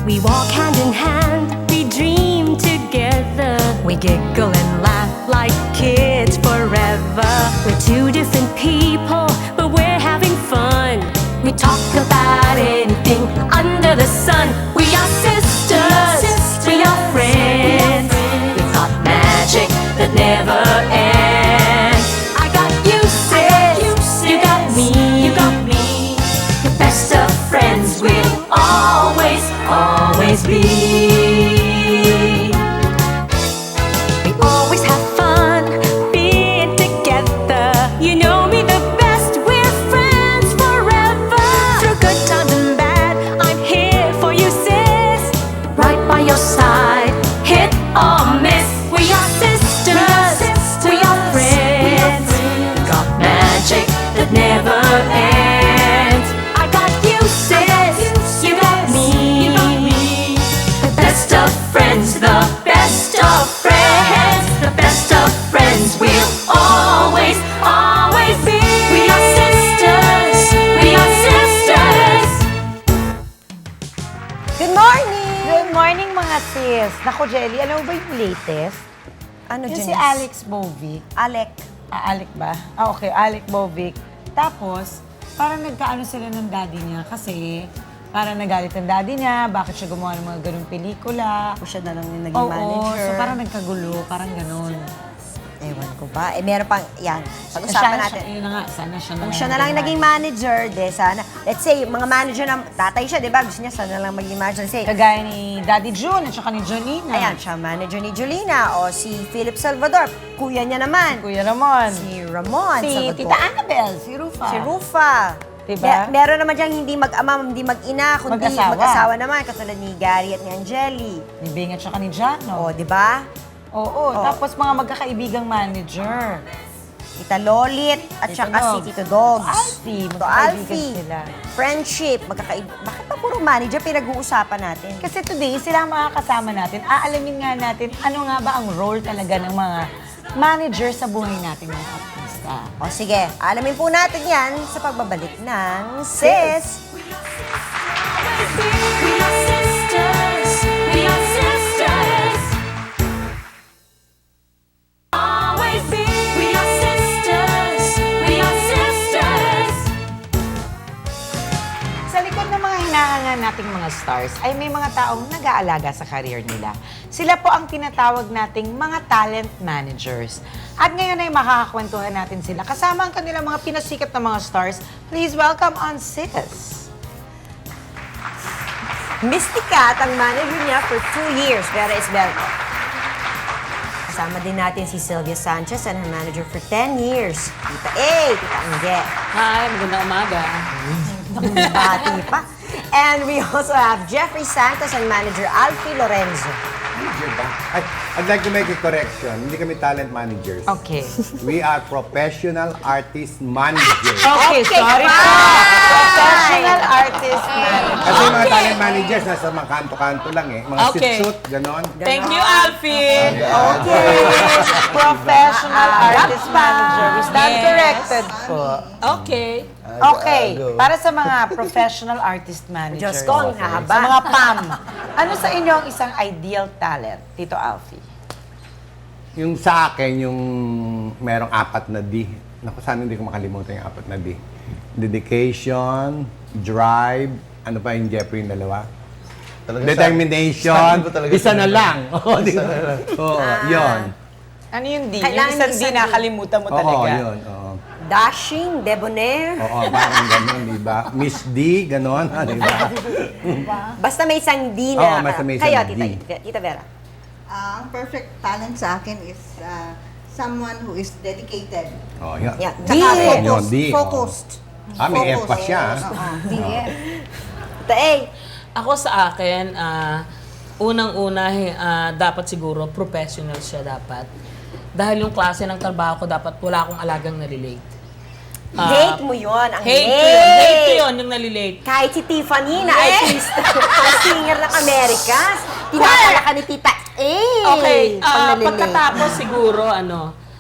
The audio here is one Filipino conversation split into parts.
We walk hand in hand, we dream together. We giggle and laugh like kids forever. We're two different people, but we're having fun. We talk about anything under the sun. We are sisters, we are friends. We've got magic that never ends. I got you, sis, you got me, the best of friends we'll always, always be. We always have fun being together. You know me the best, we're friends forever. Through good times and bad, I'm here for you, sis. Right by your side, hit or miss. We are sisters, we are friends. Got magic that never ends. I got you, sis, you got me. The best of friends, the best of friends, the best of friends we'll always, always be. We are sisters, we are sisters. Good morning! Good morning mga sis. Naku, Jelly, alam mo ba yung latest? Ano Yung dyan? si Alex Bovic. Alec. Alec ba? Okay, Alec Bovic. Tapos, parang nagkaano sila ng daddy niya kasi parang nagalit ang daddy niya, bakit siya gumawa ng mga ganung pelikula. Ako siya na lang yung naging Oo, manager. so parang nagkagulo, parang ganun. Ewan ko ba? Meron pang, yan. Pag-usapan natin. Yun na nga, sana siya na Kung siya na lang yung naging manager, sana. Let's say, mga manager na, tatay siya, di ba? Gusto niya, sana lang maging manager. Let's say, Kagaya ni Daddy June at saka ni Janina. ayan, siya manager ni Julina. O si Philip Salvador, kuya niya naman. Kuya Ramon. Si Ramon Si Salvador. Tita Annabel, si Rufa. Si Rufa. Diba? Meron naman diyang hindi mag-ama, hindi mag-ina, kundi Mag-asawa. mag-asawa naman, katulad ni Gary at ni Angeli. Ni Bing at saka ni Jano. O, di ba? Oo, tapos mga magkakaibigang manager. Tita Lolit at Tito saka si Dogs. Tito Dogs. Alfie, Tito magkakaibigan Alfie. sila. Friendship, Bakit pa puro manager pinag-uusapan natin? Kasi today, sila ang makakasama natin. Aalamin nga natin ano nga ba ang role talaga ng mga manager sa buhay natin mga artista. O sige, alamin po natin yan sa pagbabalik ng Sis! We are sisters, we are sisters. Always be. We are sisters, we are sisters. Sa likod ng mga hinahangan nating mga stars ay may mga taong nag-aalaga sa career nila. Sila po ang tinatawag nating mga talent managers. At ngayon ay makakakwentuhan natin sila kasama ang kanilang mga pinasikat na mga stars. Please welcome on Sis. Misty Cat ang manager niya for 2 years, Vera Esbelco. Kasama din natin si Sylvia Sanchez and her manager for 10 years. Tita A, Tita Angge. Hi, magandang umaga. Bati pa. And we also have Jeffrey Santos and manager Alfie Lorenzo. Manager ba? I'd like to make a correction. Hindi kami talent managers. Okay. We are professional artist managers. Okay, sorry po. Professional artist manager. Kasi yung mga talent managers, nasa mga kanto-kanto lang eh. Mga Okay. suit-suit, ganon. Thank you, Alfie. Okay. Professional artist manager. We stand Yes. corrected po. Okay. Okay, para sa mga professional artist managers. Diyos ko, ang haba. Sa mga PAM. Ano sa inyo ang isang ideal talent, Tito Alfie? Yung sa akin, yung merong 4 na D. Naku, sana hindi ko makalimutan yung 4 na D. Dedication, drive, ano pa yung Jeffrey yung dalawa? Determination, sabi ko talaga isa na sinabi. lang. Oo, di ba? Oo, yun. Ano yung D? Kailangan Yung isang yung D isang D. nakalimutan mo Oo, talaga. yun. Oo. Dashing, debonair. Oo, parang gano'n, di ba? Miss D, gano'n, di ba? Basta may isang D Oo, na. basta may isang Kayo, D. Tita Vera. Ang perfect talent sa akin is someone who is dedicated. Oh, yun. Yeah. Tsaka D. Yun, D. Focused. Ah, may F Focused. pa siya. Tita A. Ako sa akin, unang-una, dapat siguro professional siya dapat. Dahil yung klase ng trabaho ko, dapat wala akong alagang nalilate. Hate mo yun. Ang Hate ko yun. Hate ko yun, yung nalilate. Kahit si Tiffany na artista, na singer ng Americas, tinatala ka ni Tita A. Okay, Pag nalilate. pagkatapos siguro,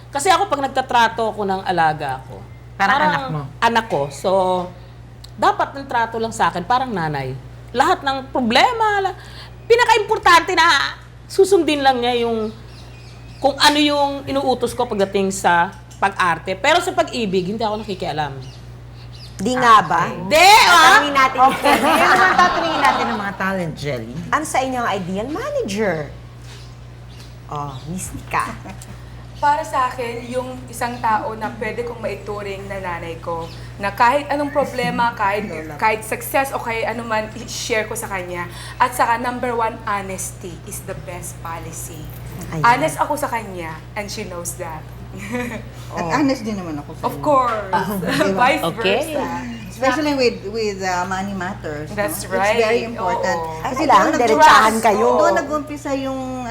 kasi ako pag nagtatrato ako ng alaga ko, Parang anak mo. Anak ko. So, dapat ng trato lang sa akin, parang nanay. lahat ng problema. Pinaka-importante na susundin lang niya yung kung ano yung inuutos ko pagdating sa pag-arte. Pero sa pag-ibig, hindi ako nakikialam. Di nga ba? Hindi, Tatanungin natin. Ngayon naman tatanungin natin ng mga talent, Jelly. Ano sa inyo ang ideal manager? Oh, Mystica. Para sa akin, yung isang tao na pwede kong maituring na nanay ko, na kahit anong problema, kahit success o kahit ano man, i-share ko sa kanya. At saka, number one, honesty is the best policy. Ayan. Honest ako sa kanya, and she knows that. At honest din naman ako sa Of course. Vice Okay. versa. Especially with money matters. That's no? right. It's very important. Oo. Ay, kailangan doon diretsahan kayo. Doon nag-umpisa yung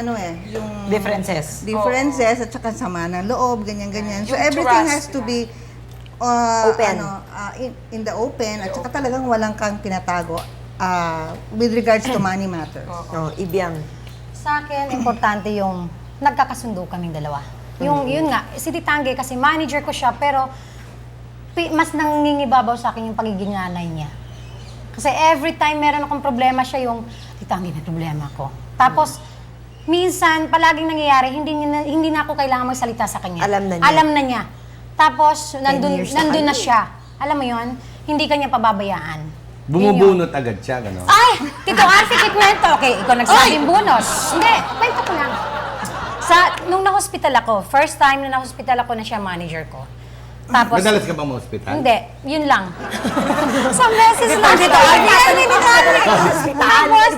yung Differences. differences at saka sama ng loob, ganyan-ganyan. So Yung everything trust has to na. be Open. in the open at saka talagang walang kang tinatago with regards to money matters. Oh, Ibiang. Sa akin, importante yung nagkakasundo kaming dalawa. Yun nga, si Titangge kasi manager ko siya, pero mas nangingibabaw sa akin yung pagiging nanay niya. Kasi every time meron akong problema, siya yung, Titangge, may problema ko. Tapos, minsan, palaging nangyayari, hindi na ako kailangan magsalita sa kanya. Alam na niya. Alam na niya. Tapos, nandun years na na kayo. siya. Alam mo yun, hindi kanya pababayaan. Bumubunot agad siya, gano'n. Ay! Tito Alfie, kikwento. Okay, ikaw nagsabing bonus. Hindi, kwento ko lang. Nung na-hospital ako, first time na na-hospital ako na siya manager ko. Tapos, Madalas ka bang ma-hospital? hindi, yun lang. Isang beses lang dito. Tapos,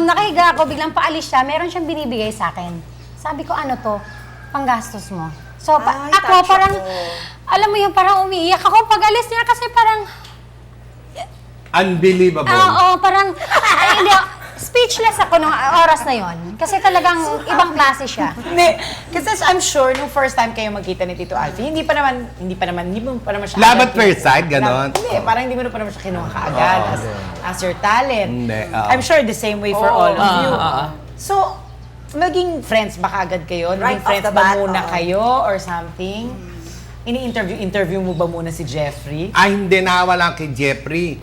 nakahiga ako, biglang paalis siya, meron siyang binibigay sa akin. Sabi ko, ano to? Panggastos mo. So, Ay, ako touch parang, ako. alam mo yung parang umiiyak ako pag alis niya kasi parang, Unbelievable. parang, ay, hindi, speechless ako nung oras na yon. Kasi talagang ibang klase siya. Hindi, kasi I'm sure nung first time kayo magkita ni Tito Alfie, hindi mo pa naman siya Love agad at first sight, ganon? Hindi, parang hindi mo pa naman siya kinuha kaagad as your talent. Hindi, oo. I'm sure the same way for all of you. oo. So, maging friends ba kaagad kayo? Right Naging friends off the ba bat, muna oo. kayo or something? Ini-interview mo ba muna si Jeffrey? Ay, hindi, nawala kay Jeffrey.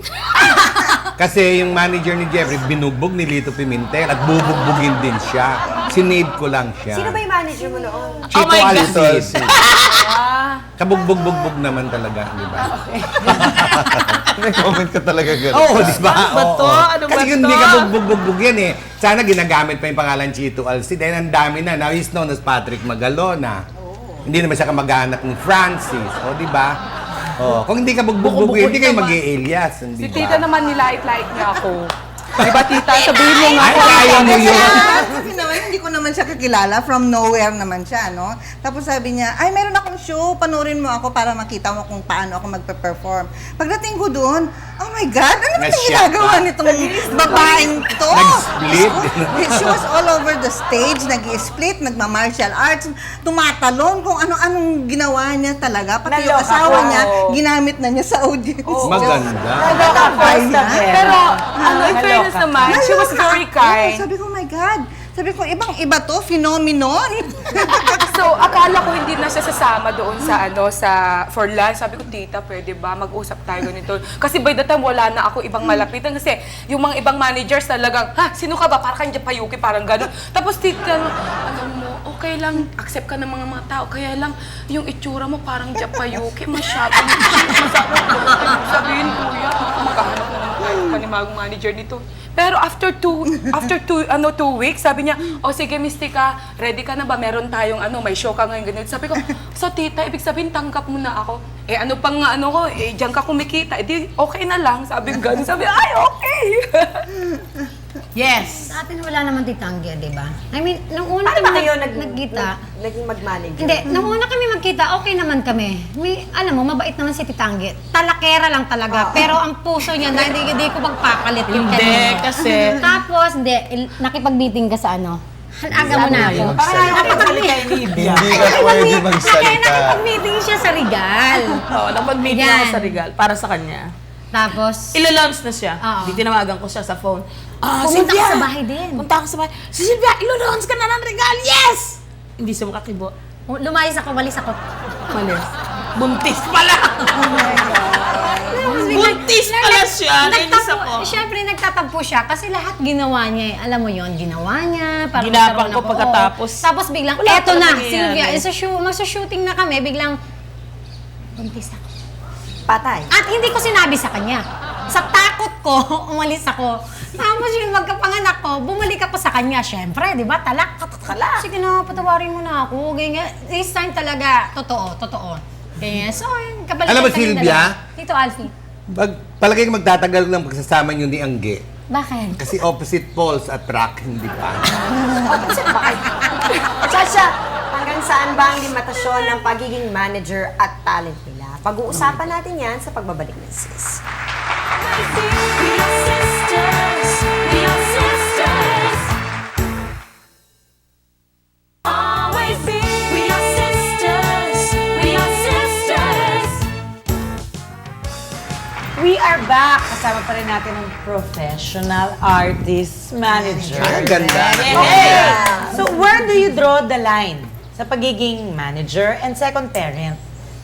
Kasi yung manager ni Jeffrey, binugbog ni Lito Pimentel at bubugbugin din siya. Sinave ko lang siya. Sino ba yung manager mo noon? Chito Oh my God. Alcid. Kabugbog-bugbog naman talaga, di ba? Nag-comment ka talaga gano'n. Oo, di ba? Ano ba to? Oo. Ano ba Kasi kung to? hindi ka bugbog yan eh. Sana ginagamit pa yung pangalan Chito Alcid. Dahil ang dami na. Now he's known as Patrick Magalona. Hindi naman siya kamag-anak ni Francis. O, di ba? Oh, kung hindi ka bugbog hindi kayo mag-i-alias. Si tita naman nilait-lait niya ako. Di ba tita? Sabihin mo nga. Ay, kaya mo yun. Kasi naman, hindi ko naman siya kakilala. From nowhere naman siya, no? Tapos sabi niya, ay, meron akong show. Panoorin mo ako para makita mo kung paano ako magpe-perform. Pagdating ko doon, oh my God, ano ba Na-shock ginagawa ka. nitong babaeng to? Nag-split. She was all over the stage, nag-split, nagma-martial arts, tumatalon, kung ano-anong ginawa niya talaga. Pati yung Naloka asawa ko. niya, ginamit na niya sa audience. Maganda. Pero, ano, in fairness naman, she was very kind. Sabi ko, oh my God. Sabi ko, ibang-iba to, phenomenon. So, akala ko hindi na siya sasama doon sa for lunch. Sabi ko, tita, pwede ba mag-usap tayo ganito? Kasi by the time wala na ako ibang malapitan kasi yung mga ibang managers talagang, ha, sino ka ba? Parang kang Japayuki, parang gano'n. Tapos tita, alam mo, okay lang, accept ka ng mga tao. Kaya lang, yung itsura mo parang Japayuki, masyadong sabihin, kuya, maghahanap na naman tayo panimagong manager nito. Pero after two weeks, sabi niya, o sige, Mystica, ready ka na ba? Meron tayong may show ka ngayon, ganun. Sabi ko, so tita, ibig sabihin, tanggap mo na ako. Eh ano pang diyan ka kumikita. Eh di, okay na lang. Sabi ko ganun. Sabi, ay, okay. Yes. Sa atin wala naman Titangge, di ba? I mean, nung una Paano ba kami kayo nagkita, naging mag-manager? hindi, nung una kami magkita, okay naman kami. May, alam mo, mabait naman si Titangge. Talakera lang talaga. Pero ang puso niya, na hindi ko magpakalit yung Hindi, kanino. kasi... Tapos, hindi, nakipag-meeting ka sa Hanaga mo na ako. Hindi ka pwede magsalita. Nakipag-meeting siya sa Regal. Oo, napag-meeting Yan. ako sa Regal para sa kanya. Tapos, Ilo-launch na siya. Oo. Di tinawagan ko siya sa phone. Ah, Pumunta Sylvia! ka sa bahay din. Punta ako sa bahay. Si Sylvia, ilo-launch ka na ng Regal! Yes! Hindi siya makakibo. lumayas ako, walis ako. Malis. Buntis pala! Tapos biglang, Buntis pala siya. Nainis ako. Siyempre, nagtatampo siya kasi lahat ginawa niya eh. Alam mo yon, ginawa niya. Para Ginapang magkaroon ko ako, pagkatapos. Tapos biglang, Wala eto pa na, nangyayari. Sylvia, magsa-shooting na kami, biglang, buntis ako. Patay. At hindi ko sinabi sa kanya. Sa takot ko, umalis ako. Tapos yung magkapanganak ko, bumalik ako sa kanya. Siyempre, di ba? Talak. Sige na, patawarin mo na ako. Ganyan. This time talaga, totoo. Ganyan. So, yun, kabalikan Alam mo, kami Sylvia? dalawa. Tito Alfie. Palagay ko magtatagal ng pagsasama nyo ni Angge. Bakit? Kasi opposite poles attract, hindi pa. Chacha, hanggang saan ba ang limitasyon ng pagiging manager at talent nila? Pag-uusapan natin yan sa pagbabalik ng Sis. We are sisters. We are sisters. Always be. We are sisters. We are sisters. We are back! Kasama pa rin natin ang professional artist manager. Ang ganda. Hey! So, where do you draw the line sa pagiging manager and second parent?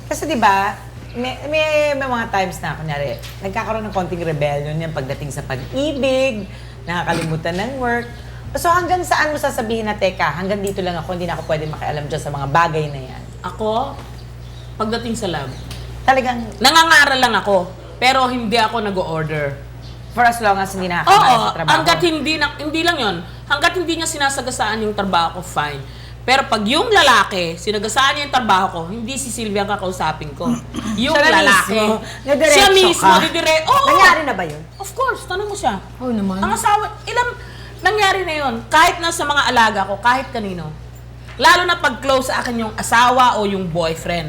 Kasi di ba, may mga times na, kunyari, nagkakaroon ng konting rebellion yan pagdating sa pag-ibig, nakakalimutan ng work. So, hanggang saan mo sasabihin na, teka, hanggang dito lang ako, hindi na ako pwede makialam dyan sa mga bagay na yan? Ako, pagdating sa lab, Talagang, nangangaral lang ako, pero hindi ako nag-order. for as long as hindi nakakabalik Oo, sa trabaho. hanggat hindi lang yon. Hanggat hindi niya sinasagasaan yung trabaho ko, fine. Pero pag yung lalaki, sinagasaan niya yung trabaho ko, hindi si Sylvia ang kakausapin ko. Yung Siya na lalaki. mismo. Didiretso Siya mismo, ka. Oo. Nangyari na ba yun? Of course, tanong mo siya. Oo naman. Ang asawa, nangyari na yun. Kahit na sa mga alaga ko, kahit kanino. Lalo na pag close sa akin yung asawa o yung boyfriend.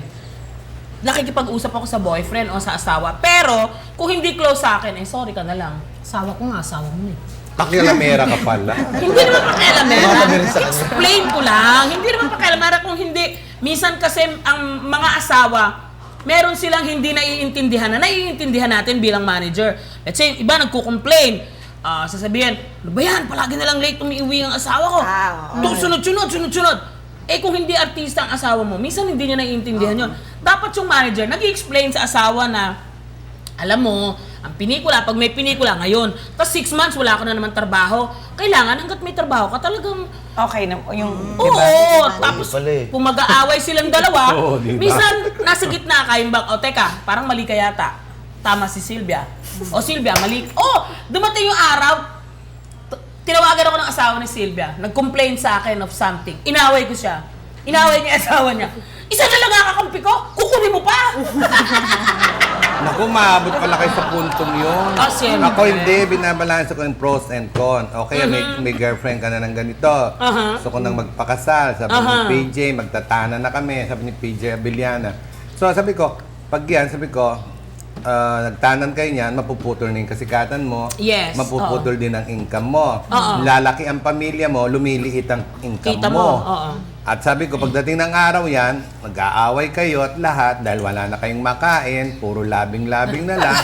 Nakikipag-usap ako sa boyfriend o sa asawa. Pero, kung hindi close sa akin, sorry ka na lang. Asawa ko nga, asawa mo eh. Pakialamera ka pala. Hindi naman pakialamera. Mga rin sa kanya. Explain ko lang. Hindi naman pakialamera kung hindi. Minsan kasi ang mga asawa, meron silang hindi naiintindihan na naiintindihan natin bilang manager. Let's say, iba nagko-complain. Sasabihin, ano ba yan? Palagi na lang late umiiwi ang asawa ko. Sunod-sunod. Eh kung hindi artista ang asawa mo, minsan hindi niya naiintindihan yun. Dapat yung manager nag-i-explain sa asawa na, alam mo, ang pinikula, pag may pinikula ngayon, tapos 6 months wala ka na naman trabaho, kailangan hanggat may trabaho ka talagang, Okay na, yung, di oo, ba? tapos pala eh. kung mag-aaway silang dalawa, Oo, diba? minsan nasa gitna ka yung teka, parang mali ka yata. Tama si Sylvia. O Sylvia, mali. Dumating yung araw, tinawagan ako ng asawa ni Sylvia, nag-complain sa akin of something. Inaway ko siya. Inaway niya yung asawa niya. Isa na lang kakakampi ko, kukunin mo pa! Naku, maabot pala kayo sa puntong yun. Siyempre. Ako hindi, binabalansa ko yung pros and cons. Okay, may girlfriend ka na ng ganito. Gusto ko nang magpakasal. Sabi ni PJ, magtatana na kami. Sabi ni PJ Abiliana. So sabi ko, pag yan, nagtanan kayo niyan, mapuputol na yung kasikatan mo. Yes, Mapuputol din ang income mo. Lalaki ang pamilya mo, lumiliit ang income Kita mo, oo. At sabi ko, pagdating ng araw yan, mag-aaway kayo at lahat dahil wala na kayong makain, puro labing-labing na lang.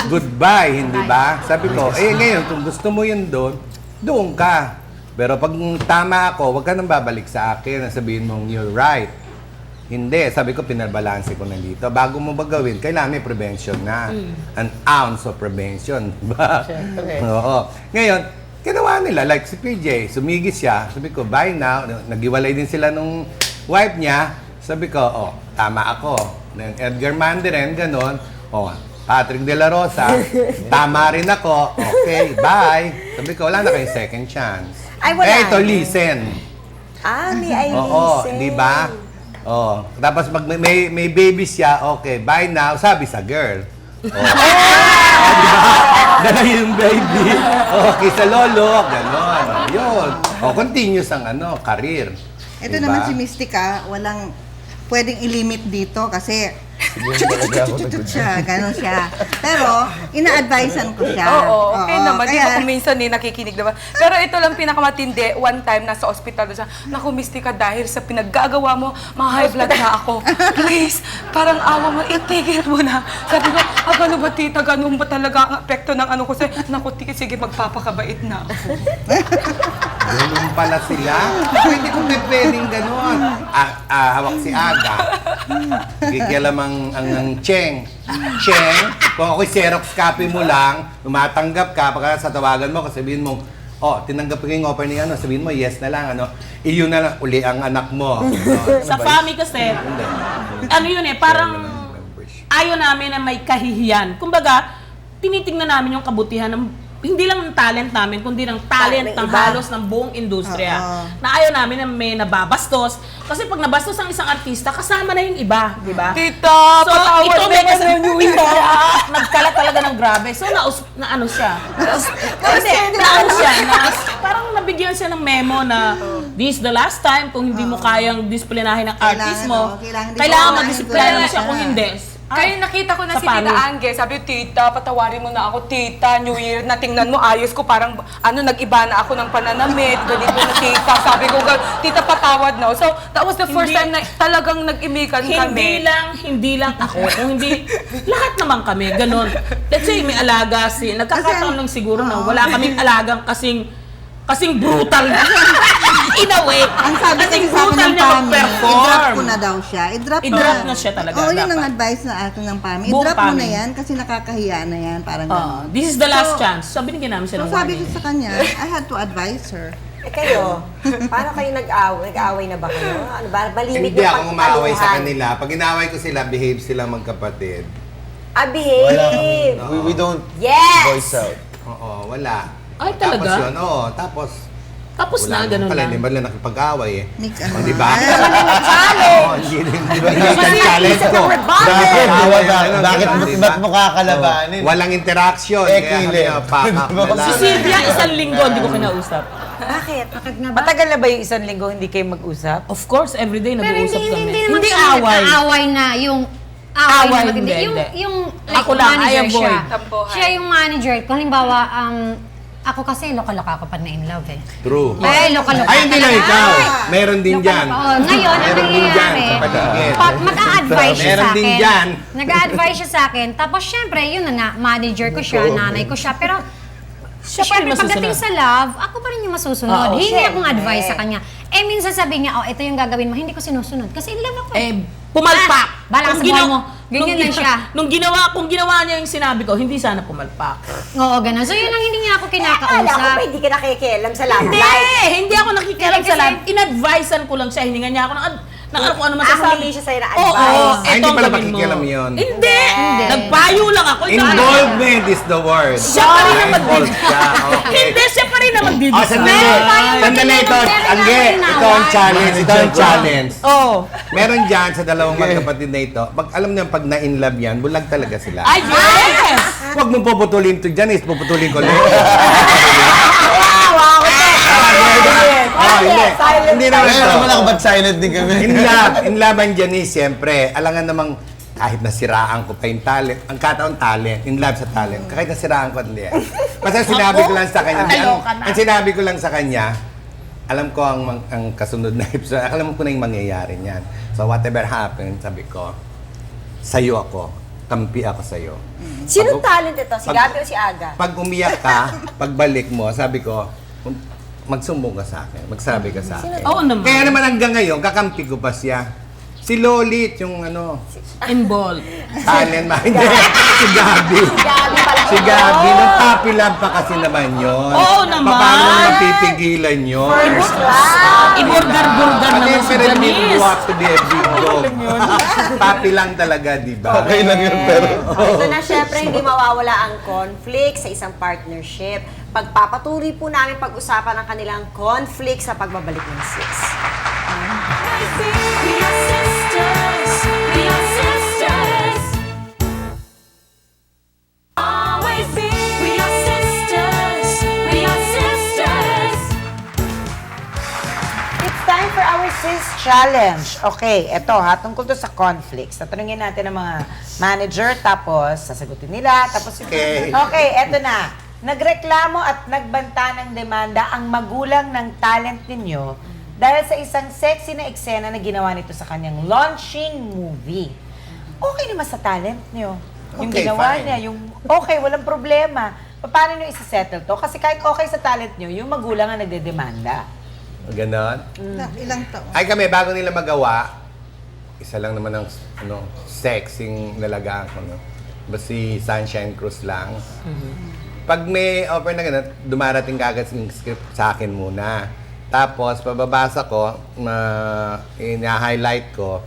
Goodbye, hindi ba? Sabi ko, ngayon, kung gusto mo yun doon ka. Pero pag tama ako, huwag ka nang babalik sa akin na sabihin mong you're right. Hindi. Sabi ko, pinabalanse ko na dito. Bago mo ba gawin, kailangan may prevention na. An ounce of prevention. Diba? Oo. Ngayon, ginawa nila, like si PJ, sumigis siya. Sabi ko, bye now. Nagiwalay din sila nung wife niya. Sabi ko, tama ako. Then Edgar Mandarin, ganon. Patrick De La Rosa, tama rin ako. Okay, bye. Sabi ko, wala na kayong second chance. Ay, wala ito, na. listen. May I Oo, listen? di ba? Tapos pag may baby siya, okay, bye now, sabi sa girl. Dala yung baby. Okay, sa lolo, gano'n. Yun. Continuous ang career. Ito Diba? naman si Mystica, walang pwedeng ilimit dito kasi chut siya, gano'n siya. Pero, ina-advisean ko siya. Oo, okay naman. Di ba kaya- kung minsan nakikinig naman. Pero ito lang pinakamatindi, one time nasa ospital na siya, naku, Mystica, dahil sa pinaggagawa mo, high blood na ako. Please, parang awa mo, itigil mo na. Sabi ko, gano'n ba tita, gano'n ba talaga ang epekto ng ano ko? Naku, sige, magpapakabait na ako. Ganun pala sila. Pwede kong pwedeng ganun. Hawak si Aga. Kikialam ang Cheng. Cheng, kung ako'y Xerox copy mo lang, tumatanggap ka, pagka sa tawagan mo, sabihin mo, tinanggap ko yung offer ni ano, sabihin mo, yes na lang, ano. Iyon na lang, uli ang anak mo. Sa FAMI kasi, ano yun parang ayaw namin na may kahihiyan. Kumbaga, tinitingnan namin yung kabutihan ng hindi lang ng talent namin, kundi ng talent ng halos ng buong industriya. Na ayaw namin na may nababastos. Kasi pag nabastos ang isang artista, kasama na yung iba, di ba? Tita, So, patawad ito na may kasi naman yung nagkalat talaga ng grabe. So, na ano siya? Kasi, na ano siya, parang nabigyan siya ng memo na this is the last time kung hindi mo kayang disiplinahin ng artist mo. Kailangan mag-disiplina mo siya kung hindi. Kaya nakita ko na Sa si Tita paano? Angge, sabi, tita, patawarin mo na ako, tita, New Year na tingnan mo, ayos ko, parang, nag-iba na ako ng pananamit, ganito na tita, sabi ko, tita, patawad na. So, that was the first time na talagang nag-imikan kami. Hindi lang ako, kung hindi, lahat naman kami, ganun. Let's say, may alaga nagkakataon lang siguro na wala kaming alagang kasing brutal. In a way, Ang sabi kasing kasi sa akin brutal ng niya PAMI, i-drop mag-perform. ko na daw siya. I-drop na siya talaga, Oo, yun ang dapat. advice na akin ng PAMI. Buong I-drop mo na PAMI. yan kasi nakakahiya na yan. Parang gano'n. This is the last chance. So, binigyan namin siya So ng sabi ko warning. sa kanya, I had to advise her. Kayo, paano kayo nag-away? Nag-away na ba kayo? Ano ba? Balimit Hindi yung ako umaway sa pagtaluhan. kanila. Pag inaway ko sila, behave sila magkapatid. Behave! We don't Yes! voice out. Oo, wala. Ay, talaga? Tapos yun, tapos Tapos wala na, ganun pala, lang. hindi ba nila nakipag-away eh. Mix O, ano di ba? Challenge! Hindi ba yung challenge ko? Bakit? Bakit? Di ba? Ba't mo kakalabanin? Walang interaction. Eh, Kaya kilid. kami pack-up na lang. Si Sylvia, isang linggo, hindi ko kinausap. Bakit? Matagal na ba yung isang linggo hindi kayo mag-usap? Of course, everyday Pero nag-uusap kami. hindi naman Hindi siya away. nag-aaway na yung Away, away na matindi. hindi, Yung, hindi. yung like, Ako lang, I manager avoid. siya. Tampuhan. Siya yung manager. Kung halimbawa, ako kasi loka-loka ako pag na-in love eh. True. Ay, loka-loka. Ay, hindi lang talaga. ikaw. Ay, Meron din dyan. loka-loka. Ngayon, ang Meron din dyan nangyayari, sa paligid. pag mag-a-advise siya Meron sa din akin, dyan. nag-a-advise siya sa akin, tapos syempre, yun na nga, manager ko siya, nanay ko siya, pero Siya pa rin syempre, pagdating masusunod. sa love, ako pa rin yung masusunod. Oo, Hindi akong syempre. advice sa kanya. Minsan sabi niya, ito yung gagawin mo, hindi ko sinusunod. Kasi in love ako Pumalpak. Bahala ka sa buhay mo. Ganyan lang siya. Kung ginawa niya yung sinabi ko, hindi sana pumalpak. Oo, ganun. So yun ang hindi niya ako Akala ko kinakausap. ba hindi ka nakikialam sa love Hindi! life? Hindi ako nakikialam Kasi- sa lahat. In-advisean ko lang siya. Hiningan niya ako ng kung ano masasabi. humingi siya sa'yo ng Oo, advice. Ay, hindi eto ang pala gawin mo. makikialam yun. Hindi! Hindi. Nagpayo lang ako. Involvement is the word. Siya pa rin ang Involved magbibigay. ka, okay. Hindi, siya pa rin ang magbibigay. Sandali. Meron tayong Sandali ito. magiging Angge, magiging ito ang challenge. Ito ang challenge. Oh. Meron dyan sa dalawang magkapatid na ito. Pag alam niyo, pag na-in love yan, bulag talaga sila. Ay, yes! Huwag mong puputulin to Janice, puputulin ko lang. Hindi naman Kaya ito. naman ako ba't silent din kami? In love ang Janice, siyempre, alangan namang kahit nasiraan ko pa yung talent, ang kataon talent, in love sa talent, kahit nasiraan ko, hindi. Basta sinabi ko lang sa kanya, ang sinabi ko lang sa kanya, alam ko ang kasunod na episode, alam ko na yung mangyayari niyan. So whatever happened, sabi ko, sa'yo ako, kampi ako sa'yo. Sinong talent ito? Si pag- Gabi o si Aga? Pag umiyak ka, pagbalik mo, sabi ko, magsumbong ka sa akin, magsabi ka sa akin. Oo naman. Kaya naman hanggang ngayon, kakampi ko pa siya. Si Lolit, yung Involved. talent manager. Si Gabi. Gabi pala. Si Gabi, nag-puppy love pa kasi naman yun. Oo naman. Paano mo mapipigilan yun? Iburgar-burgar Ano naman yung si pinag-big Janice. walk to the big dog? Puppy lang talaga, di ba? Okay lang yun, pero... Ito na, syempre, hindi mawawala ang conflict sa isang partnership. Pagpapatuloy po namin pag-usapan ang kanilang conflict sa pagbabalik ng Sis. We are sisters. We are sisters. Always be. We are sisters. We are sisters. It's time for our Sis Challenge. Okay, eto ha, tungkol to sa conflicts. Tatanungin natin ang mga manager, tapos sasagutin nila, tapos... Okay. Okay, eto na. Nagreklamo at nagbanta ng demanda ang magulang ng talent ninyo dahil sa isang sexy na eksena na ginawa nito sa kanyang launching movie. Okay naman sa talent niyo. Yung Okay, ginawa fine. niya, yung okay, walang problema. paano nyo isa-settle to? Kasi kahit okay sa talent nyo, yung magulang ang nagdedemanda. Ganon. Ilang taon? Ay kami, bago nila magawa, isa lang naman ang sexing nalagaan ko. No? Ba si Sunshine Cruz lang. Pag may offer na gano'n, dumarating kagad yung script sa akin muna. Tapos, pababasa ko, ina-highlight ko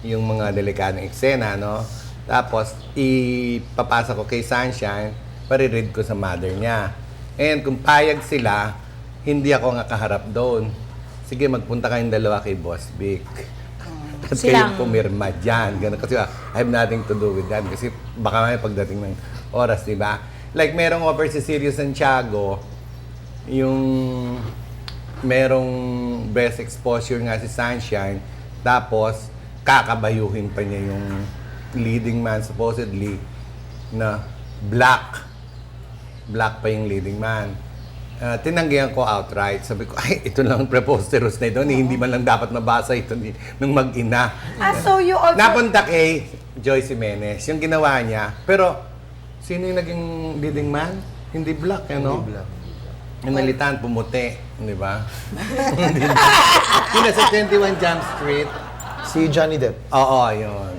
yung mga delikadong eksena, no? Tapos, ipapasa ko kay Sunshine, pare-read ko sa mother niya. And kung payag sila, hindi ako nga kaharap doon. Sige, magpunta kayong dalawa kay Boss Vic. At kayong pumirma dyan. Ganun. Kasi I have nothing to do with that. Kasi baka may pagdating ng oras, di ba? Like, merong offer si Sirio Santiago, yung merong breast exposure nga si Sunshine, tapos kakabayuhin pa niya yung leading man supposedly na black pa yung leading man. Tinanggihan ko outright. Sabi ko, ay, ito lang preposterous na ito. Hindi man lang dapat mabasa ito ng mag-ina. So you also... Napunta kay Joyce Jimenez, yung ginawa niya. Pero, sino yung naging leading man? Hindi black, ano? Hindi black. Yung nalitan, pumuti. Di ba? Yung nasa 21 Jump Street. Si Johnny Depp. Oo, yun.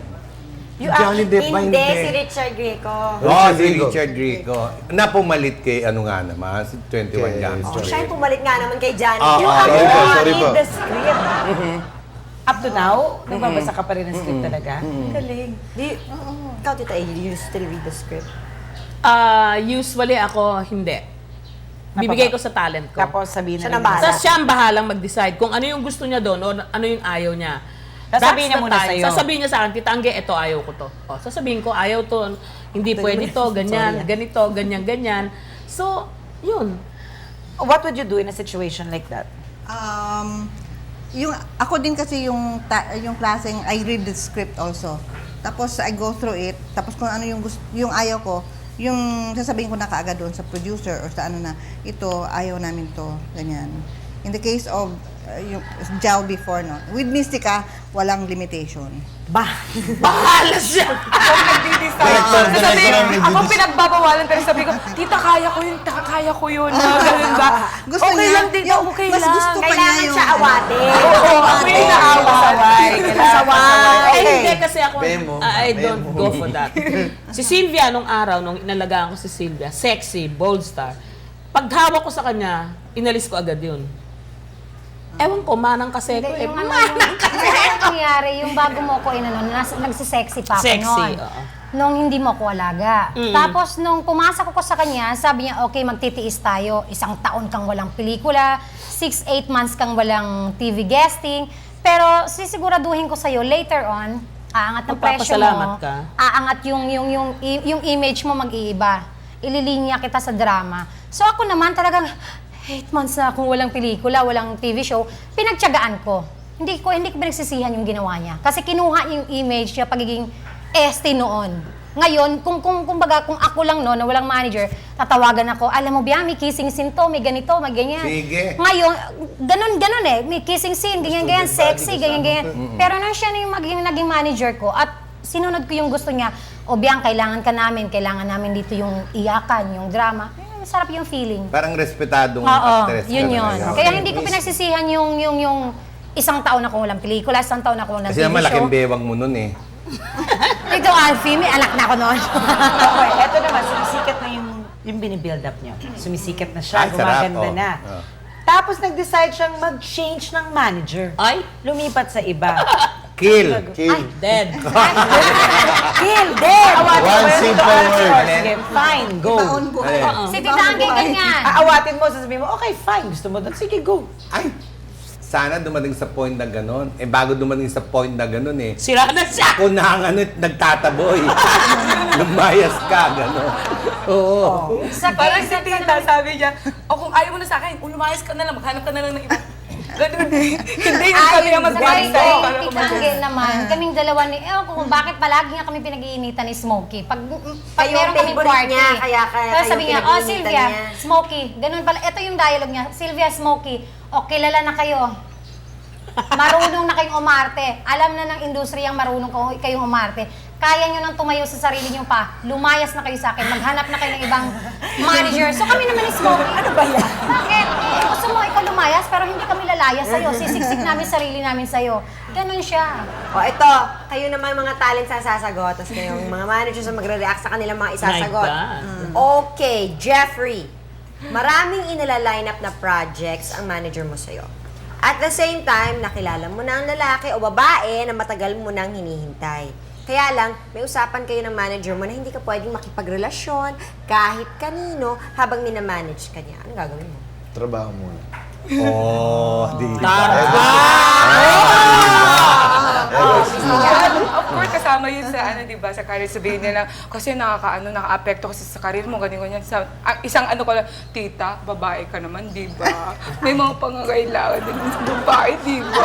Johnny Depp ba Hindi, si Richard Greco. Oo, si Grieco. Richard Grieco. Napumalit kay ano nga naman, si 21 Jump Oh, Street. siya yung pumalit nga naman kay Johnny. Oo, You oo, have sorry to po, sorry read po. the script. Up to now, nagbabasa ka pa rin ng script talaga? Galing. Ikaw, Tita A, you still read the script? Usually ako, hindi. Bibigay ko sa talent ko. Tapos sabihin Siya na na bahala. Tapos siya ang bahalang mag-decide kung ano yung gusto niya doon o ano yung ayaw niya. Sasabihin niya That's the muna time. sa'yo. Sasabihin niya sa akin, Tita Angge, eto ayaw ko to. O, sasabihin ko, ayaw to, hindi pwede to, ganyan, ganito, ganyan, ganyan. So, yun. What would you do in a situation like that? Yung ako din kasi yung klaseng I read the script also. Tapos I go through it. Tapos kung ano yung yung ayaw ko, yung sasabihin ko na kaagad doon sa producer or sa ano na ito ayaw namin to, ganyan. In the case of yung Jao before, no, with Mystica walang limitation. Bahala siya! Ako pinagbabawalan pero sabi ko, tita, kaya ko yun. Ganun ba? Gusto okay niya, lang, tita, yung okay mas lang. gusto pa niya Kailangan yung siya awatin. Oo, ako yung naawaway. Eh, hindi kasi ako, Memo. I don't go for that. Si Sylvia, nung araw, nung inalagaan ko si Sylvia, sexy, bold star, pag hawak ko sa kanya, inalis ko agad yun. Ewan ko, manang kasi ko. Hindi, yung ano, yung nangyari, yung bago mo ko nagsisexy pa ako Sexy, noon. oo. Nung hindi mo ko alaga. Tapos nung pumasok ko sa kanya, sabi niya, okay, magtitiis tayo. 1 taon kang walang pelikula, 6-8 months kang walang TV guesting. Pero sisiguraduhin ko sa'yo, later on, aangat ang presyo Magpapasalamat mo. ka. Aangat yung image mo mag-iiba. Ililinya kita sa drama. So ako naman talagang, 8 months na akong walang pelikula, walang TV show, pinagtiyagaan ko. Hindi ko pinagsisihan yung ginawa niya. Kasi kinuha yung image niya, pagiging este noon. Ngayon, kung ako lang no, na walang manager, tatawagan ako, alam mo ba, may kissing scene to, may ganito, may ganyan. Sige. Ngayon, ganun eh, may kissing scene, ganyan, sexy, ganyan. Pero nung siya na yung naging manager ko, at sinunod ko yung gusto niya, o biyang, kailangan namin dito yung iyakan, yung drama. Masarap yung feeling. Parang respetadong Oo, actress. yun ka yun. talaga. Kaya hindi ko pinagsisihan yung 1 taon ako walang pelikula, 1 taon ako walang Kasi TV malaking show. bewang mo nun eh. Ito, Alfie, may anak na ako noon. Okay, eto naman, sumisikat na yung binibuild up niyo. Sumisikat na siya, Ay, sarap, gumaganda oh. na. Oh. Tapos nag-decide siyang mag-change ng manager. Ay, Lumipat sa iba. Kill. dead. Kill, dead! Awatin One mo yun, simple ito, Alex. word. Sige, fine, go. Baon buhay. Si Tita Angge, ganyan. Aawatin mo, sasabihin mo, okay, fine, gusto mo doon, sige, go. Ay, sana dumating sa point na gano'n. Eh, bago dumating sa point na gano'n eh. Sira na siya! Ako na ang nagtataboy. Lumayas ka, gano'n. Oo. Parang si tita, sabi niya, o kung ayaw mo na sa akin, lumayas ka na lang, maghanap ka na lang ng iba. Ganun eh. Hindi yung kami ang mag-work Kay sa'yo. Tita Angge naman, kaming dalawa ni, kung bakit palagi nga kami pinag-iinitan ni Smokey. Pag Kayo meron kaming favorite party, niya, kaya tapos kayo sabi niya, pinag-iinitan Sylvia, niya." Smokey, ganun pala. Ito yung dialogue niya, Sylvia, Smokey, kilala na kayo. Marunong na kayong umarte. Alam na ng industriyang marunong kayong umarte. kaya nyo nang tumayo sa sarili nyo pa, lumayas na kayo sa akin, maghanap na kayo ng ibang manager. So kami naman ni Smokey, ano ba yan? Bakit? Gusto mo ikaw lumayas, pero hindi kami lalayas sa'yo. Sisiksik namin sarili namin sa'yo. Ganun siya. O ito, kayo naman mga talents ang sasagot. Tapos kayong mga managers ang magre-react sa kanilang mga isasagot. My Okay, Jeffrey. Maraming inala-line up na projects ang manager mo sa'yo. At the same time, nakilala mo na ang lalaki o babae na matagal mo nang hinihintay. Kaya lang, may usapan kayo ng manager mo na hindi ka pwedeng makipagrelasyon kahit kanino habang minamanage ka niya. Anong gagawin mo? Trabaho muna. Oh, di Of course, kasama yun sa, di ba, sa career. Sabihin nila, kasi nakaka-apekto kasi sa career mo, ganyan. Isang ko lang, tita, babae ka naman, di ba? May mga pangangailangan din sa babae, di ba?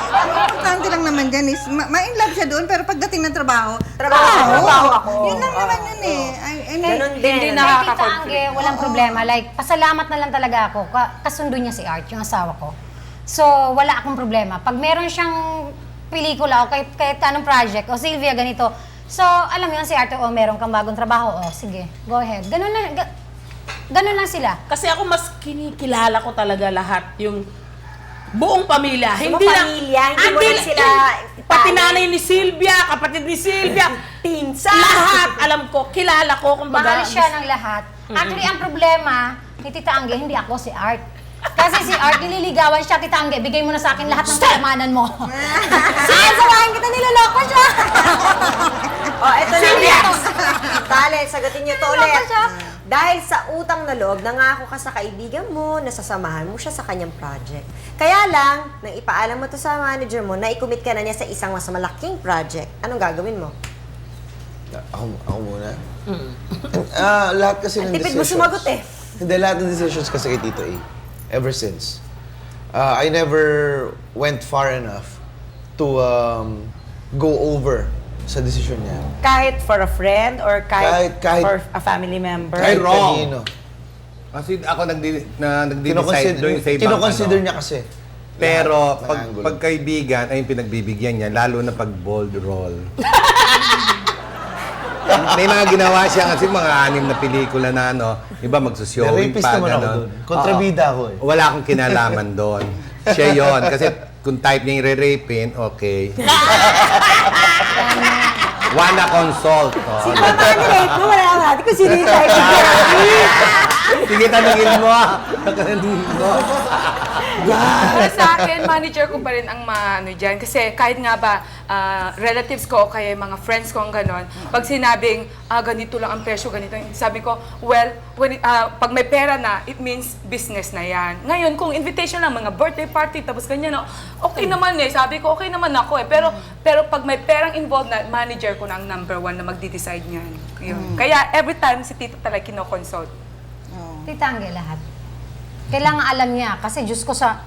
Ang importante lang naman dyan is, ma-in love siya doon, pero pagdating ng trabaho, Trabaho ako. Yun lang naman yun eh. I mean, Ganon din. Hindi Kay na- Tita Nakaka-conflict. Angge, walang problema. Like, pasalamat na lang talaga ako. Kasundo niya si Art, yung asawa ko. So, wala akong problema. Pag meron siyang pelikula o kahit anong project, o Sylvia, ganito. So, alam mo yun si Art, o meron kang bagong trabaho, o sige, go ahead. Ganun lang sila. Kasi ako mas kinikilala ko talaga lahat yung buong pamilya. Gusto mo pamilya, hindi mo lang sila Pati talent. nanay ni Sylvia, kapatid ni Sylvia, Pinsan! lahat, alam ko, kilala ko. Mahal siya ng lahat. Actually, ang problema ni Tita Angge, hindi ako si Art. Kasi si Art, nililigawan siya, Tita Angge, bigay mo na sa akin lahat ng kayamanan mo. Sige, sarahan kita, niloloko siya. Oh, ito na next. Talent, sagutin niyo to ulit. Niloloko siya. Dahil sa utang na loob, nangako ka sa kaibigan mo na sasamahan mo siya sa kanyang project. Kaya lang, nang ipaalam mo to sa manager mo, na i-commit ka na niya sa isang mas malaking project, anong gagawin mo? Ako muna. Lahat kasi ng Tipid mo decisions. sumagot eh. Hindi, lahat ng decisions kasi kay Tito A. Ever since. I never went far enough to go over sa decision niya. Kahit for a friend or kahit Kahit- for a family member. Ay, wrong. kanino. Kasi ako nagdi-decide doon sa ibang Kinoconsider ano. niya kasi. Pero Lahat ng pag angulo. pagkaibigan ay yung pinagbibigyan niya, lalo na pag bold role. May mga ginawa siya kasi mga 6 na pelikula na ano, iba magsusyowing Rapist pa, naman ako gano'n. doon. Kontrabida Oo. ako eh. Wala akong kinalaman doon. Siya yon kasi kung type niya yung re-rapin, okay. Wanna consult. Oh. Sino ba candidate mo? Wala naman natin kung sino yung type mo. Sige, tanungin mo. Tanungin mo. Para sa akin, manager ko pa rin ang dyan. Kasi kahit nga ba, relatives ko o kaya mga friends ko ang ganon, pag sinabing, ganito lang ang presyo, ganito, sabi ko, well, pag may pera na, it means business na yan. Ngayon, kung invitation lang, mga birthday party, tapos ganyan, okay naman eh. Sabi ko, okay naman ako eh. Pero pag may perang involved na, manager ko na ang number 1 na magdi-decide niyan. Yun. Kaya every time, si Tito talaga kinoconsult. Tita Angge, lahat. Kailangan alam niya, kasi Diyos ko sa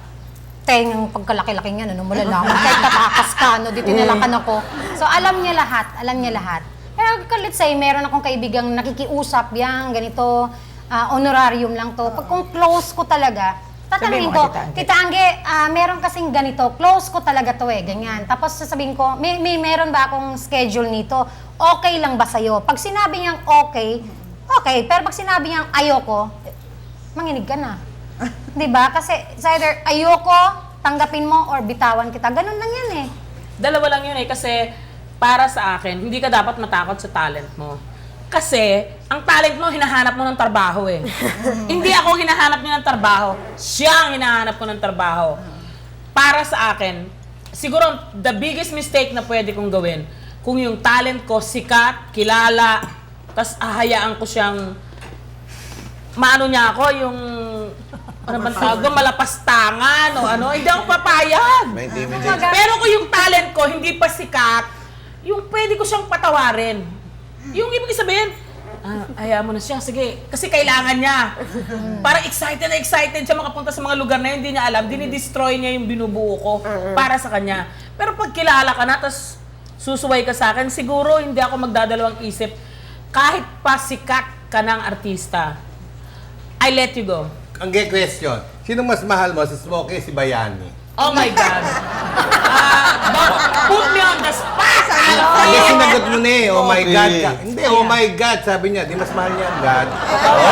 tengang pagkalaki-laki niya, no, malalaman. Kahit katakas ka, no, di tinalakan ako. So, alam niya lahat. Pero let's say, meron akong kaibigang nakikiusap yan, ganito, honorarium lang to. Pag kung close ko talaga, tatanungin Sabihin mo, ko, Tita Angge. Tita Angge, meron kasing ganito, close ko talaga to eh, ganyan. Tapos sasabihin ko, meron ba akong schedule nito? Okay lang ba sa'yo? Pag sinabi niyang okay. Pero pag sinabi niyang ayoko, manginig ka na. Diba? Kasi it's either ayoko, tanggapin mo, or bitawan kita. Ganun lang yan eh. Dalawa lang yun eh, kasi para sa akin, hindi ka dapat matakot sa talent mo. Kasi, ang talent mo, hinahanap mo ng trabaho eh. Hindi ako hinahanap niya ng trabaho. Siya ang hinahanap ko ng trabaho. Para sa akin, siguro, the biggest mistake na pwede kong gawin, kung yung talent ko sikat, kilala, tas ahayaan ko siyang maano niya ako, yung ano bang tawag doon, malapastangan o ano, hindi ako papayag. May intimidate. Pero kung yung talent ko hindi pa sikat, yung pwede ko siyang patawarin. Yung ibig sabihin, hayaan mo na siya, sige. Kasi kailangan niya. Para excited siya makapunta sa mga lugar na yun, hindi niya alam, dinidestroy niya yung binubuo ko para sa kanya. Pero pag kilala ka na, tas susuway ka sa akin, siguro hindi ako magdadalawang isip. Kahit pa sikat ka ng artista, I let you go. Ang gay question, sino mas mahal mo, si Smokey, si Bayani? Oh my God. Put me on the spot! Hindi, sinagot mo na eh. Oh my God. Okay. Hindi, oh my God. Sabi niya, di mas mahal niya ang God.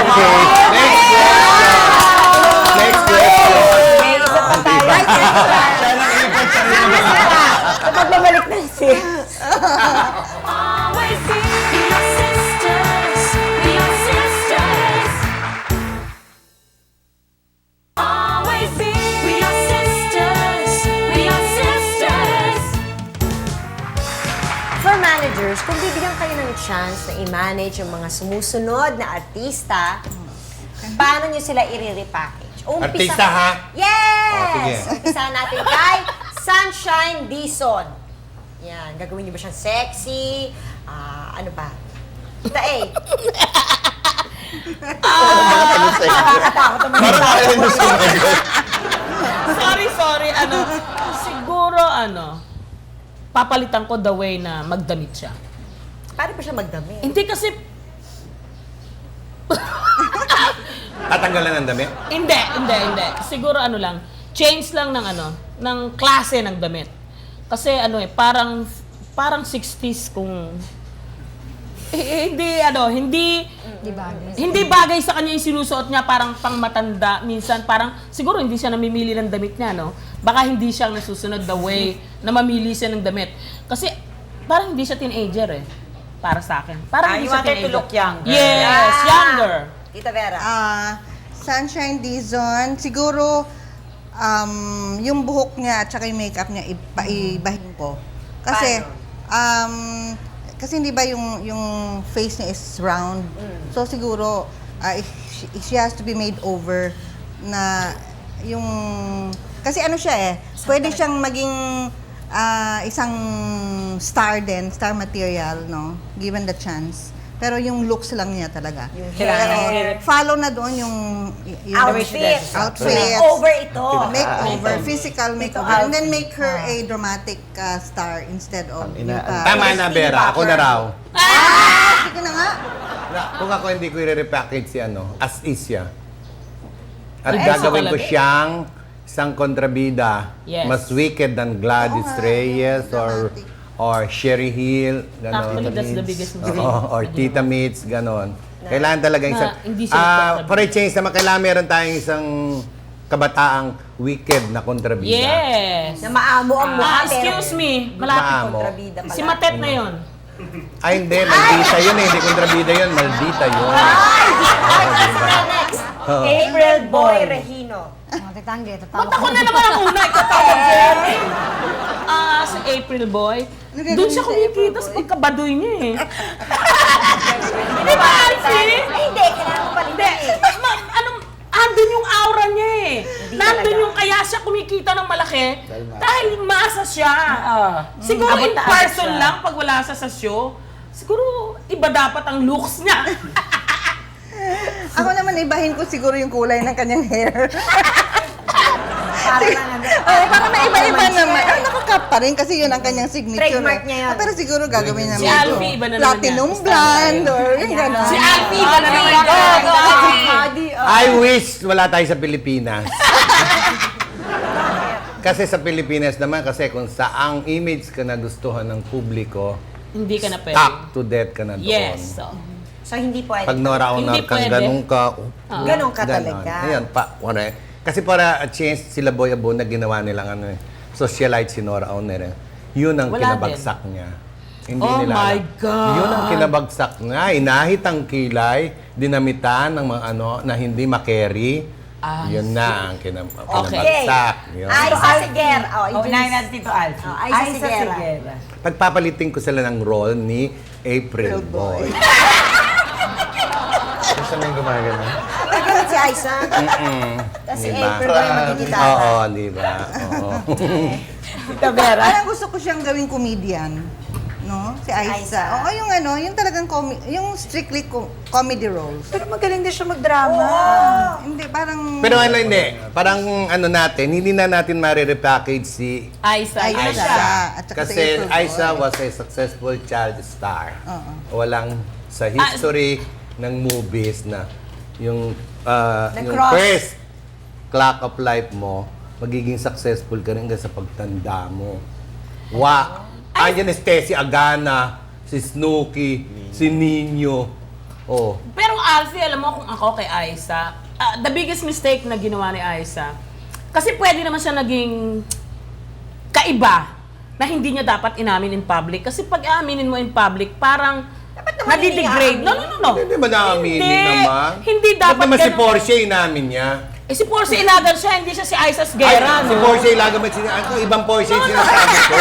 Okay. Next question. May isa pa tayo. Siya lang ipon sa rin naman. Kapag babalik na si... Always be your sisters, be your sisters. Always be your sisters, be your sisters. For managers, kung bibigyan kayo ng chance na i-manage yung mga sumusunod na artista, paano nyo sila i-repackage? Artista, ha? Yes! Oh, sige. Umpisa natin kay Sunshine Dizon. Yan, gagawin niyo ba siyang sexy? Ano ba? Kita A. Parang ayaw niyo sumagot. Sorry, siguro, papalitan ko the way na magdamit siya. Paano pa siya magdami? Hindi kasi, Tatanggalan ng damit? hindi. Siguro change lang ng klase ng damit. Kasi parang 60s kung hindi bagay sa kanya yung sinusuot niya, parang pangmatanda. Minsan parang siguro hindi siya namimili ng damit niya, no? Baka hindi siya nasusunod the way na mamili siya ng damit. Kasi parang hindi siya teenager eh. Para sa akin. Parang hindi you siya wanted to teenager. look younger. Yes, younger. Tita Vera. Sunshine Dizon, siguro yung buhok niya at saka yung makeup niya ibahin ko. Kasi kasi hindi ba yung face niya is round. So siguro she has to be made over na yung kasi ano siya eh, pwede siyang maging isang star star material, no? Given the chance. Pero yung looks lang niya talaga. Pero follow na doon yung Outfit. Makeover ito. makeover, physical makeover, and then make her a dramatic star instead of Tama na, Vera. Ako na raw. Sige na nga. Kung ako hindi ko i-repackage si as is siya. At Ay, gagawin ko talaga? siyang isang kontrabida. Yes. Mas wicked than Gladys Reyes or Sherry Hill, ganon. Actually, that's the biggest mistake. Or Tita Mitz, ganon. Kailangan talaga isang... hindi siya kontrabida. for a change naman, kailangan meron tayong isang kabataang wicked na kontrabida. Yes. Na maamo ang mukha. Excuse me. Malapit. Maamo. Kontrabida pala. Si Matet na yon. Ay, hindi. Maldita yun eh. Hindi kontrabida yun. Maldita yun. Next. April Boy Regino. Titangge, tatawa Ba't ako na naman ang una? Ikatawag dyan. Si April Boy. Doon siya kumikita sa pagkabadoy niya eh. Di ba, Alfie? Ay, hindi. Kailangan mo Hindi. palitin Andun yung aura niya eh. Nandun yung kaya siya kumikita ng malaki. Dahil masa siya. Siguro in person lang pag wala sa show. Siguro iba dapat ang looks niya. Ako naman ibahin ko siguro yung kulay ng kanyang hair. Para maiba-iba naman. Nakakap pa rin kasi yun ang kanyang signature. Trademark niya yun. Pero siguro gagawin naman Si Alfie, iba na naman platinum yan. blonde or yung gano'n. Si Alfie, iba na naman yan. I wish wala tayo sa Pilipinas. Kasi sa Pilipinas naman, kasi kung saang image ka nagustuhan ng publiko, Hindi ka na pwede. stuck to death ka na doon. Yes. So. So, hindi pwede. Pag Nora Honor Hindi kang pwede. ganun ka, Ganun ka ganon. talaga. Ayan, correct. Kasi para a change sila Boy Abon na ginawa nilang socialite si Nora Honor. Yun ang Wala kinabagsak niya. Hindi Oh nila my alam. God! Yun ang kinabagsak niya. Inahit ang kilay, dinamitan ng mga na hindi makerry. Yun na ang kinabagsak. Yun. Aiza Seger. Unahin natin Tito Alfie. Aiza Seger. Pagpapalitin ko sila ng role ni April Boy. Gusto mo yung gumagano? Nagkaroon si Aiza. Kasi Diba? April Boy magkikita. Oo, di ba? Oo. Tito Vera. Parang gusto ko siyang gawing comedian. No? Si Aiza. Aiza. Oo, yung talagang yung strictly comedy roles. Pero magaling din siya magdrama. Hindi, parang... Pero hindi. Parang hindi na natin marirepackage si Aiza. Aiza. At saka si Kasi April Boy. Aiza was a successful child star. Walang sa Ah, history ng movies na yung Nag-cross. first clock of life mo, magiging successful ka rin hanggang sa pagtanda mo. Andiyan si Tessie Agana, si Snooki, si Nino. Oh. Pero Alfie, alam mo kung ako kay Aiza, the biggest mistake na ginawa ni Aiza, kasi pwede naman siya naging kaiba na hindi niya dapat inamin in public. Kasi pag aminin mo in public, parang nadidegrade. No. Hindi ba naaminin naman? Hindi dapat Ba't naman si ganun. Porsche inamin niya? Eh si Porsche ilagan siya, hindi siya si Aiza's Guerra, Si no? Porsche ilaga ba ako? Ibang Porsche yung sinasabi ko.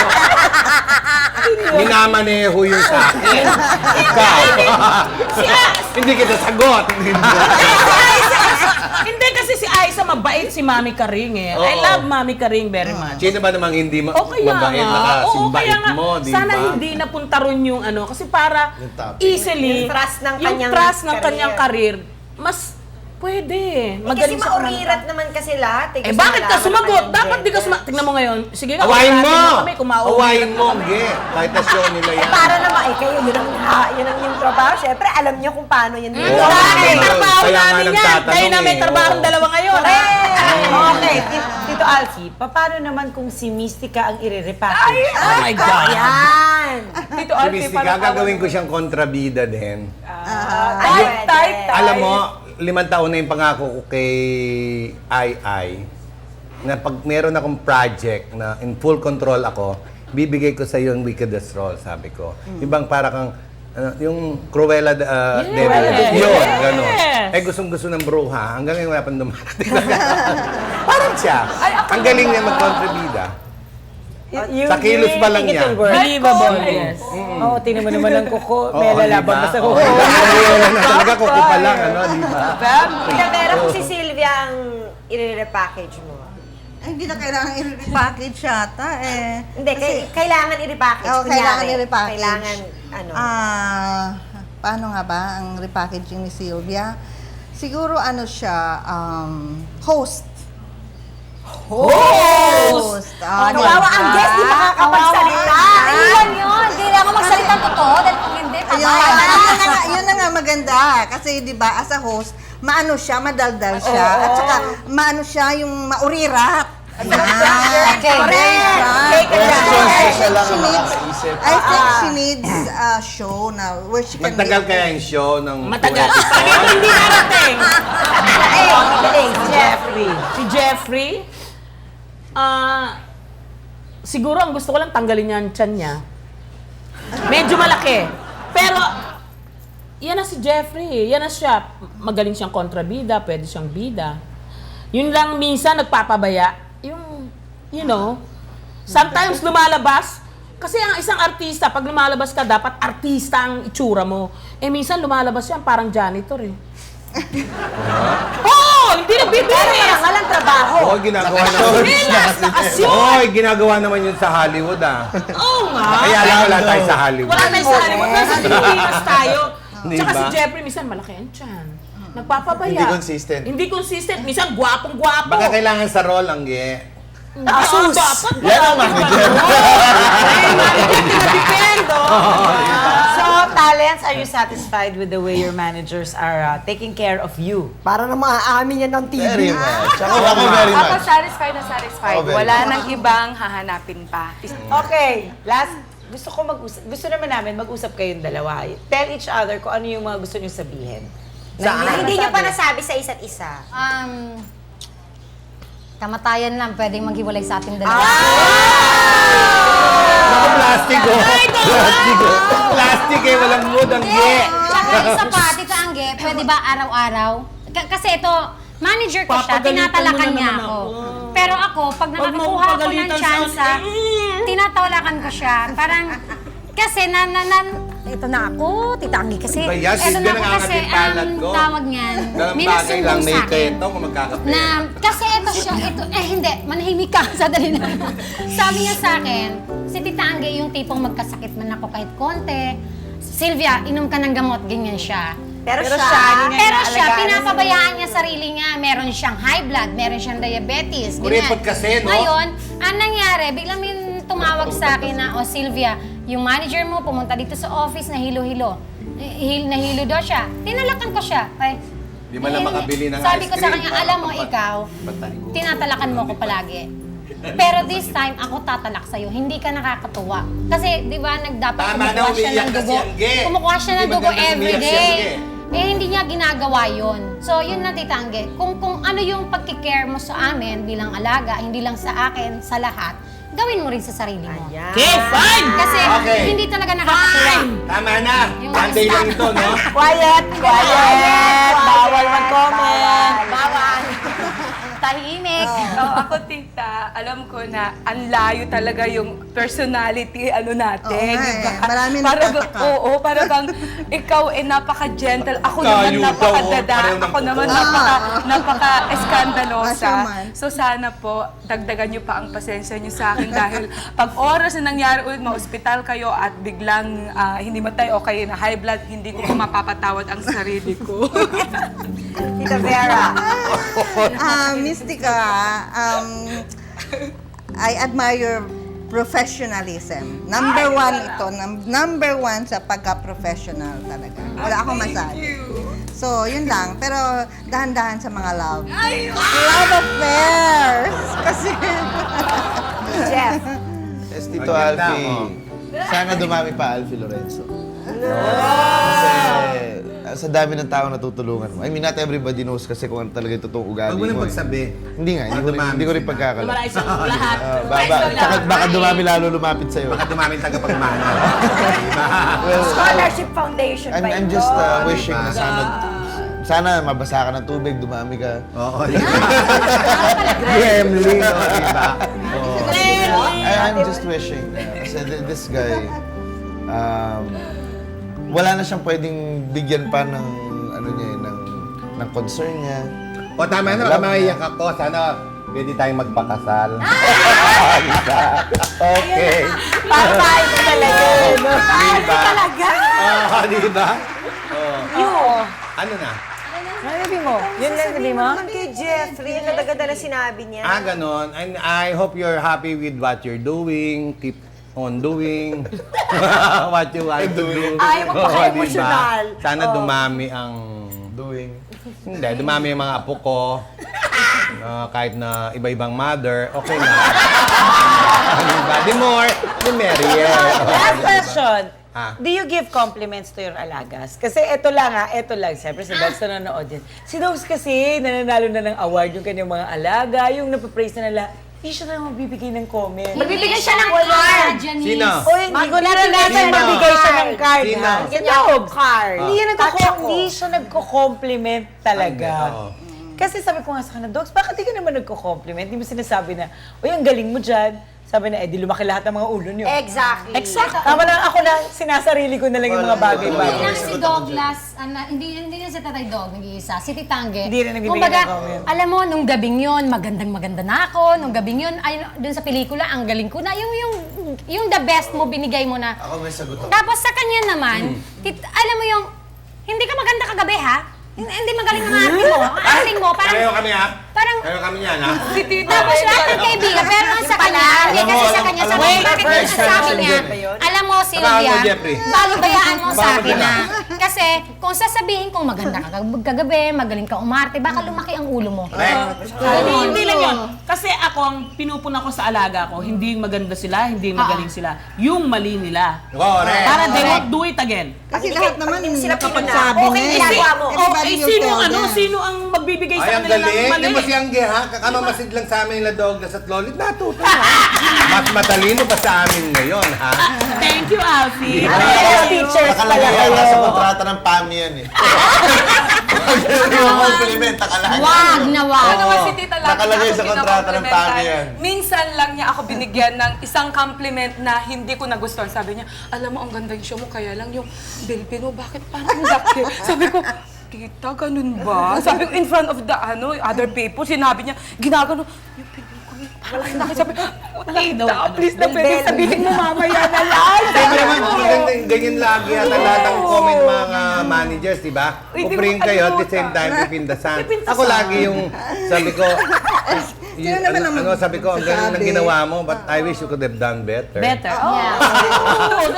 Minamaneho yung sa akin. Ikaw. Hindi kita sagot. Hindi kasi si Aiza mabait si Mami Karing eh. I Oo. love Mami Karing very much. Sino ba namang hindi O kaya mabait nga, na oo, kasimbait kaya nga, mo, di ba? sana hindi napunta ron yung ano, kasi para Yung topic. easily, Yung trust ng yung kanyang trust ng career. kanyang career, mas pwede. Kasi Magaling siya maurirat naman kasi lahat. Eh bakit ka sumagot? Dapat di ka sumagot. Tingnan mo ngayon. Sige nga, Awayin mo! kausapin kami, kung mauulit Awayin mo, kami. Ge. Kahit na show nila yan. Para naman, kayo, yun ang yung trabaho. Siyempre, alam niyo kung paano yan. Oo. May trabaho Kaya nga namin yan. nagtatanong Dahil na may eh. trabaho Oo. dalawa ngayon. Okay, Tito Alfie, paano naman kung si Mystica ang i-repackage? Oh my God. Yan! Dito, Si Alfie, Mystica, parang gagawin ko siyang kontrabida din. Type. Alam mo, 5 taon na yung pangako ko kay Ai na pag meron akong project na in full control ako, bibigay ko sa iyo yung wickedest role, sabi ko. Ibang para kang yung Cruella Devil. Yes. Yun, gano'n. Eh, gustong-gusto ng bruha. Hanggang ngayon wala pang dumarating. Parang siya. Ang galing niya mag-kontrabida. Sa kilos pa lang niya. Believable, yes. Oo, tingnan mo naman ang kuko. May Oo, lalaban diba? ba sa Oo, kuko? na talaga, kuko pa lang, ano, di ba? Pero kung si Sylvia ang i-repackage mo. Ay, hindi na kailangan i-repackage yata eh. Hindi, kailangan i-repackage. Oo, kailangan Kunyari, i-repackage. Kailangan, ano. Paano nga ba ang repackaging ni Sylvia? Siguro ano siya, host. Host! Kawawa ang guest, di makakapagsalita. Ayun yun. Hindi na ako magsalita totoo. Dahil kung hindi, Yun na nga maganda. Kasi di ba as a host, maano siya, madaldal siya. At saka maano siya yung maurirat. Okay. Siya lang ang makakaisip. I think she needs a show na where she can Magtagal kaya yung show ng Matagal. 2 episodes? Pag ito hindi narating. Si Jeffrey. Si Jeffrey, siguro ang gusto ko lang tanggalin niya ang tiyan niya. Medyo malaki. Pero, yan na si Jeffrey. Yan na siya. Magaling siyang kontrabida, pwede siyang bida. Yun lang minsan nagpapabaya. Yung, you know, sometimes lumalabas. Kasi ang isang artista, pag lumalabas ka, dapat artista ang itsura mo. Eh minsan lumalabas yan parang janitor eh. Oo! Hindi nagbibigay! Walang trabaho. Oo, ginagawa naman. Relax, nakasyon! Oo, ginagawa naman yun sa Hollywood, Oo nga! Kaya lang wala tayo sa Hollywood. Wala tayo sa Hollywood. Nasa Pilipinas tayo. Di Tsaka ba? si Jeffrey, minsan malaki ang tiyan. Nagpapabaya. Hindi consistent. Hindi consistent. Minsan gwapong-gwapo. Baka kailangan sa role ang ge. Asus! Dapat Yan ang manager. Ay, manager, pinadependo. So, talents, are you satisfied with the way your managers are taking care of you? Para na maaamin yan ng TV. Very much. Ako very Ako much. satisfied na satisfied. Oh, very Wala much. nang ibang hahanapin pa. Okay, last, gusto naman namin mag-usap kayong dalawa. Tell each other kung ano yung mga gusto nyo sabihin. Na hindi nyo pa nasabi sa isa't isa. Kamatayan lang, pwedeng maghiwalay sa ating dalawa. Naku, plastic oh. Plastic oh. Plastic eh, walang mood ang ge. Tsaka isa pa, Tita Angge, pwede ba araw-araw? Kasi ito, manager ko siya, Papagalitan tinatalakan mo niya naman ako. ako. Pero ako, pag Huwag mo nakakakuha akong ako ng pagalitan sa tsansa, tinatawalakan ko siya. Parang, kasi ito na ako, Tita Angge, kasi, Ba yan? ito Silvia, na ako kasi, nangangating palad ko. tawag niyan, Dalang may bagay lang, nasumbong may sa akin. ito kung magkakape. Na, kasi ito siya, hindi, manahimik ka, sadali na. Sabi niya sa akin, si Tita Angge yung tipong magkasakit man ako kahit konti. Sylvia, inom ka ng gamot, ganyan siya. Pero siya, Pero siya, pinapabayaan niya sarili niya. Meron siyang high blood, meron siyang diabetes. ganyan. Kuripot kasi, no? Ngayon, ang nangyari, biglang may tumawag sa akin na, Sylvia, yung manager mo pumunta dito sa office na hilo-hilo. Nahilo daw siya. Tinalakan ko siya. Ay, Di man lang makabili ng sabi ice ko sa cream kanya, para alam mo papat- ikaw, patay ko. tinatalakan mo ko palagi. Pero this time, ako tatalak sa'yo. Hindi ka nakakatuwa. Kasi, di ba, dapat Tama na, kumukuha siya umiiyak ng na si dugo. Angge. Kumukuha siya ng Hindi dugo maganda umiiyak si everyday. Angge. Eh, hindi niya ginagawa yun. So, yun na, Tita Angge. Kung ano yung pagkikare mo sa amin bilang alaga, hindi lang sa akin, sa lahat, gawin mo rin sa sarili mo. Ayan. Okay, fine! Kasi, Okay. hindi talaga nakakatuwa. Tama na. Yung Sunday lang ito, no? Quiet! Bawal mag-comment! Bawal. Tahimik. Ako, tita, alam ko na ang layo talaga yung personality natin. Oo nga di ba? eh. Marami Para nagtataka. Oo, para bang ikaw napaka-gentle. Ako naman Tayo daw, napakadada. pareho ng Ako naman puto. napaka-eskandalosa. Asyaman. So sana po, dagdagan nyo pa ang pasensya nyo sa akin dahil pag oras na nangyari ulit, ma-hospital kayo at biglang hindi matay o kayo na high blood, hindi ko mapapatawad ang sarili ko. Tita Vera. Mystica, I admire your professionalism. Number one ito. Number one sa pagka-professional talaga. Wala akong masabi. So, yun lang. Pero, dahan-dahan sa mga love. Love affairs! Kasi, Jeff. Yes, Tito Maganda, Alfie. oh. Sana dumami pa Alfie Lorenzo. Kasi sa dami ng tao natutulungan mo. I mean, not everybody knows kasi kung ano talaga yung totoong ugali Huwag mo nang mo. magsabi. Hindi nga, hindi ko rin pagkakala. Lumarize ang lahat. Tsaka baka dumami lalo lumapit sa'yo. Baka dumaming tagapagmana. Scholarship Foundation pa I'm ito. just wishing na sana mabasa ka ng tubig, dumami ka. Oo. Gremlin, o, diba? I'm just wishing. Kasi this guy, wala na siyang pwedeng bigyan pa ng ng concern niya. O tama na, baka maiyak ako. Sana pwede tayong magpakasal. Okay. Para tayo talaga. Diba? Oo, diba? Oo. Ano na? Ano sabi mo? Yun lang sabi mo? Naman kay Jeffrey, yung ganda-ganda na sinabi niya. Ganon. And I hope you're happy with what you're doing. Keep on doing what you want to do. Ay, Oo, magpaka-emotional. diba? Sana dumami ang... Hindi, dumami yung mga apo ko. Kahit na iba-ibang mother, okay na. Diba? The more, the merrier. Last question. Ah. Do you give compliments to your alagas? Kasi ito lang. Siyempre si Dags na nanonood din. Si Dags kasi, nananalo na ng award yung kanyang mga alaga, yung napapraise na nila. Hindi siya na magbibigay ng comment. Magbibigay siya ng card. Sino? O hindi ko naranasan Sino? magbigay siya ng card, Sino? ha? Si Dags. Card. Hindi siya nagko-compliment talaga. Oo. Kasi sabi ko nga sa kanya, Dogs, bakit di ka naman nagko-compliment? Di mo sinasabi na, uy, ang galing mo dyan. Sabi na, di lumaki lahat ng mga ulo niyo. Exactly. Tama lang, ako na, sinasarili ko na lang yung mga Hindi bagay-bagay. lang si Douglas, hindi lang si Tatay Dog nag-iisa, si Titangge. Hindi rin nagbibigay Kumbaga, ng comment. alam mo, nung gabing yun, magandang-maganda na ako. Nung gabing yun, ay, dun sa pelikula, ang galing ko na. Yung the best mo, binigay mo na. Ako may sagot ako. Tapos sa kanya naman, alam mo yung, hindi ka maganda kagabi ha? Hindi magaling ang acting mo. Ang acting mo, parang, Pareho kami, ha? parang, Pareho kami yan, ha? Si Tita tapos lahat ng kaibigan, pero ang sa kanya, hindi kasi sa kanya, sabi ko, bakit yun sabi niya, alam mo, Baka mo, Sylvia, Jeffrey. babayaan mo sa Baka mo akin dala. na. Kasi, kung sasabihin kong maganda ka kagabi, magaling ka umarte, baka lumaki ang ulo mo. Hindi lang yun. Kasi ako, ang pinupuna ko sa alaga ko, hindi maganda sila, hindi magaling sila. Yung mali nila. Correct. Para they won't do it again. kasi lahat naman Yung sila nakapagsabi pinuna, okay, na ginagawa mo. Everybody will tell them. Sino ang magbibigay Ay, sa ang kanila ng galing. mali? Di mo siyang ha? Kakamasid lang sa amin nila Douglas at Lolit. Natuto na. Mas matalino pa sa amin ngayon, ha? Thank you, Alfie. Teachers pala Nakalagay kayo. yan sa kontrata ng PAMI yan eh. Yung compliment, nakalagay. Wag na wag. Ano naman si Tita lagi Nakalagay na ako sa kontrata ng kinakomplimentan. PAMI yan. Minsan lang niya ako binigyan ng isang compliment na hindi ko nagustuhan. Sabi niya, alam mo, ang ganda yung show mo, kaya lang yung Pilipino, bakit parang laki? Sabi ko, Tita, ganun ba? Sabi ko, in front of the other people, sinabi niya, ginagano, yung Pilipino, parang laki. Sabi ko, Tita, please na pwede sabihin mo mamaya na lang. Sabi naman, ganyan lagi yata lahat ang comment mga managers, di ba? Uy, di Kupring mo kayo at the kalimutan. same time, pipindasan. Ako lagi yung, sabi ko, Sino naman ang sabi ko, ang galing ng magsasabi? ginawa mo, but I wish you could have done better. Better.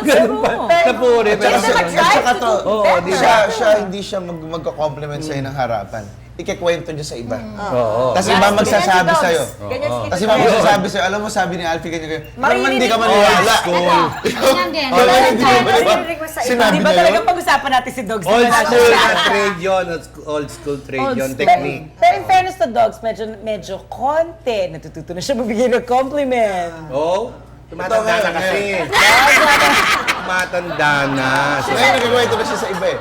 Ganun pa. Napuri. Pero Tsaka to, Oo, di ba? siya hindi siya magko-compliment sa'yo ng harapan. ikikwento niya sa iba. Oo. Tapos iba magsasabi sa'yo. Ganyan si Tapos Tito iba Dogs. magsasabi sa'yo, alam mo sabi ni Alfie ganyan. Parang Maririnig hindi ka mo. maniwala. Ganyan din. Wala, hindi ka maniwala. Maririnig mo sa iba. Sinabi Di ba niya talaga yun? pag-usapan natin si Dogs? Old Diba? school na trade yun. Old school trade yun. Technique. Pero in fairness to Dogs, medyo konti. Natututo na siya magbigay ng compliment. Oo. Tumatanda na kasi. Tumatanda na. Ngayon nagkikwento na siya sa iba eh.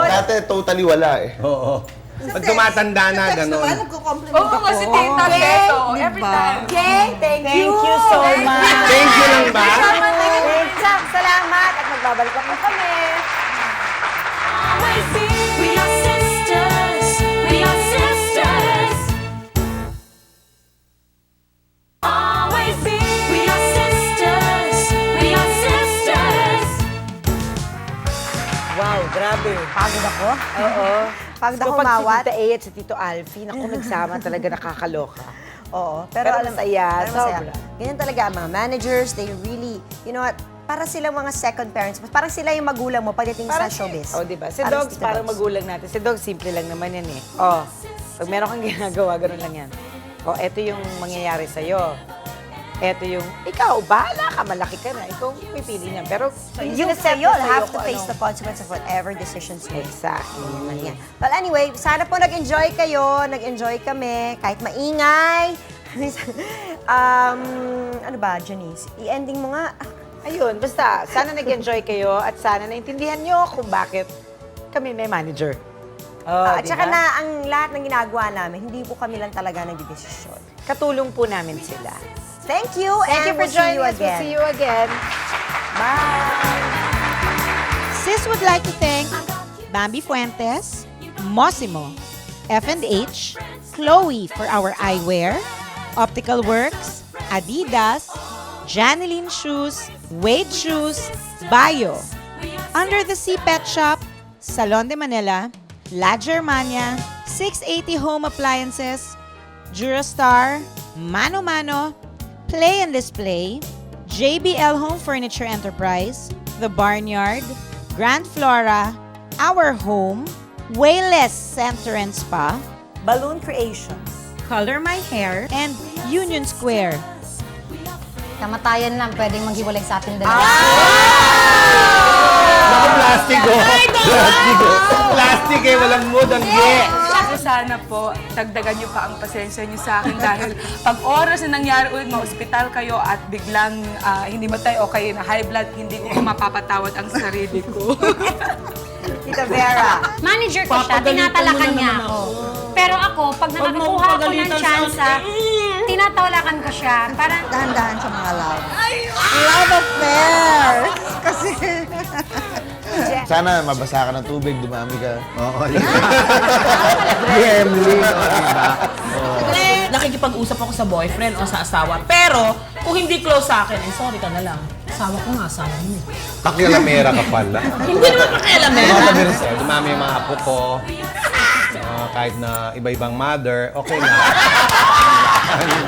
Dati totally wala eh. Oo. Pag tumatanda na, Sa text gano'n. naman, nagko-compliment Oo, ako. kasi tita, Beto, Diba? every time. Okay, thank you. Thank you so much. Thank you lang ba? Salamat at magbabalik ako kami. Always be. We are sisters. We are sisters. Always be. We are sisters. We are sisters. Wow, grabe. Pagod ako. Oo. Pagod ako Kapag umawat. si Tita A at si Tito Alfie, naku, nagsama talaga nakakaloka. Oo. Pero masaya, masaya. sobra. Ganyan talaga ang mga managers, they really, you know what, para silang mga second parents. Parang sila yung magulang mo pagdating sa showbiz. Oh, di ba? Si Parang Dogs, Tito parang Dogs. magulang natin. Si Dogs, simple lang naman yan eh. Oh, pag meron kang ginagawa, ganun lang yan. Oh, eto yung mangyayari sa'yo. Eto yung, ikaw, bahala ka, malaki ka na. Ikaw, pipili niyan. Pero, You sinaset you'll na sa'yo have to kung face ano. the consequence of whatever decisions you make. Exactly. Yan. Well, anyway, sana po nag-enjoy kayo, nag-enjoy kami, kahit maingay. Ano ba, Janice? I-ending mo nga. Ayun, basta, sana nag-enjoy kayo at sana naintindihan nyo kung bakit kami may manager. Oh, At saka na ang lahat ng ginagawa namin, hindi po kami lang talaga nagdidesisyon. katulong po namin sila. Thank you, Thank you and for we'll see joining you us. We'll again. see you again. Bye! Sis would like to thank Bambi Fuentes, Mosimo, F&H, Chloe for our eyewear, Optical Works, Adidas, Janeline Shoes, Wade Shoes, Bayo, Under the Sea Pet Shop, Salon de Manila, La Germania, 680 Home Appliances, Durastar, Mano Mano, Play and Display, JBL Home Furniture Enterprise, The Barnyard, Grand Flora, Our Home, Wayless Center and Spa, Balloon Creations. Color My Hair, and Union Square. Kamatayan lang, pwedeng maghiwalay sa ating dalawa. Naku, plastic oh. Plastic oh. Plastic eh, walang mood ang ye. So sana po, dagdagan niyo pa ang pasensya niyo sa akin dahil pag oras na nangyari ulit, ma-hospital kayo at biglang hindi matay o kayo na high blood, hindi ko mapapatawad ang sarili ko. Tita Vera. Manager ko siya, Papagalitan tinatalakan mo niya naman ako. Pero ako, pag nakakakuha ako ng mapapagalitan sa tsansa, tinatawlakan ko siya. Parang, Dahan-dahan sa mga love. Love affairs! Kasi, Sana mabasa ka ng tubig, dumami ka. Oo, yun. Gremlin, oh, diba? Nakikipag-usap ako sa boyfriend o sa asawa. Pero, kung hindi close sa akin, eh, sorry ka na lang. Asawa ko nga, asawa mo. Pakialamera ka pala. Hindi naman pakialamera. Dumami yung mga apo ko. Kahit na iba-ibang mother, okay na.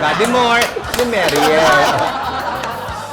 Body more, you marry.